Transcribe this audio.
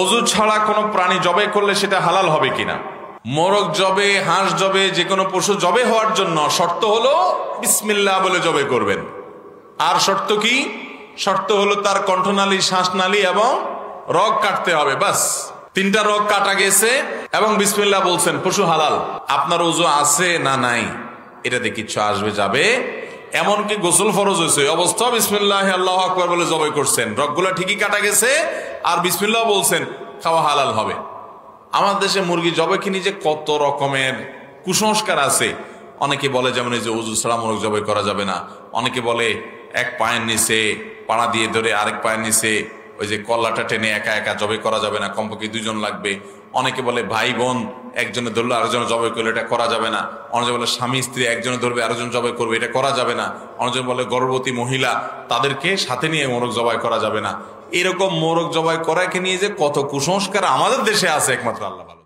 অজু ছাড়া কোনো প্রাণী জবাই করলে সেটা হালাল হবে কিনা? মোরগ জবে, হাঁস জবে, যে কোনো পশু জবে হওয়ার জন্য শর্ত হলো বিসমিল্লাহ বলে জবে করবেন। আর শর্ত কি? শর্ত হলো তার কণ্ঠনালী, শ্বাসনালী এবং রগ কাটতে হবে। বাস, 3টা রগ কাটা গেছে এবং বিসমিল্লাহ বলছেন, পশু হালাল। আপনার ওযু আছে না নাই এটাতে কিচ্ছু আসবে যাবে। এমনকি গোসল ফরজ হয়েছে অবস্থা বিসমিল্লাহ আল্লাহু আকবার বলে জবাই করছেন, রগগুলা ঠিকই কাটা গেছে আর বিসমিল্লাহ বলছেন, খাওয়া হালাল হবে। আমাদের দেশে মুরগি জবাই কিনি যে কত রকমের কুসংস্কার আছে। অনেকে বলে যেমন এই যে ওযু ছাড়া মোরগ জবাই করা যাবে না, অনেকে বলে এক পায়ের নিচে পাড়া দিয়ে ধরে আরেক পায়ের নিচে ওই যে কল্লাটা টেনে একা একা জবাই করা যাবে না, কমপক্ষে 2 জন লাগবে। অনেকে বলে ভাই বোন একজনে ধরলে আরেকজনে জবাই করলে এটা করা যাবে না। অনেকে বলে স্বামী স্ত্রী একজনে ধরবে আরেকজন জবাই করবে, এটা করা যাবে না। অনেকজন বলে গর্ভবতী মহিলা তাদেরকে সাথে নিয়ে মোরগ জবাই করা যাবে না। এরকম মোরগ জবাই করাকে নিয়ে যে কত কুসংস্কার আমাদের দেশে আছে একমাত্র আল্লাহ ভালো।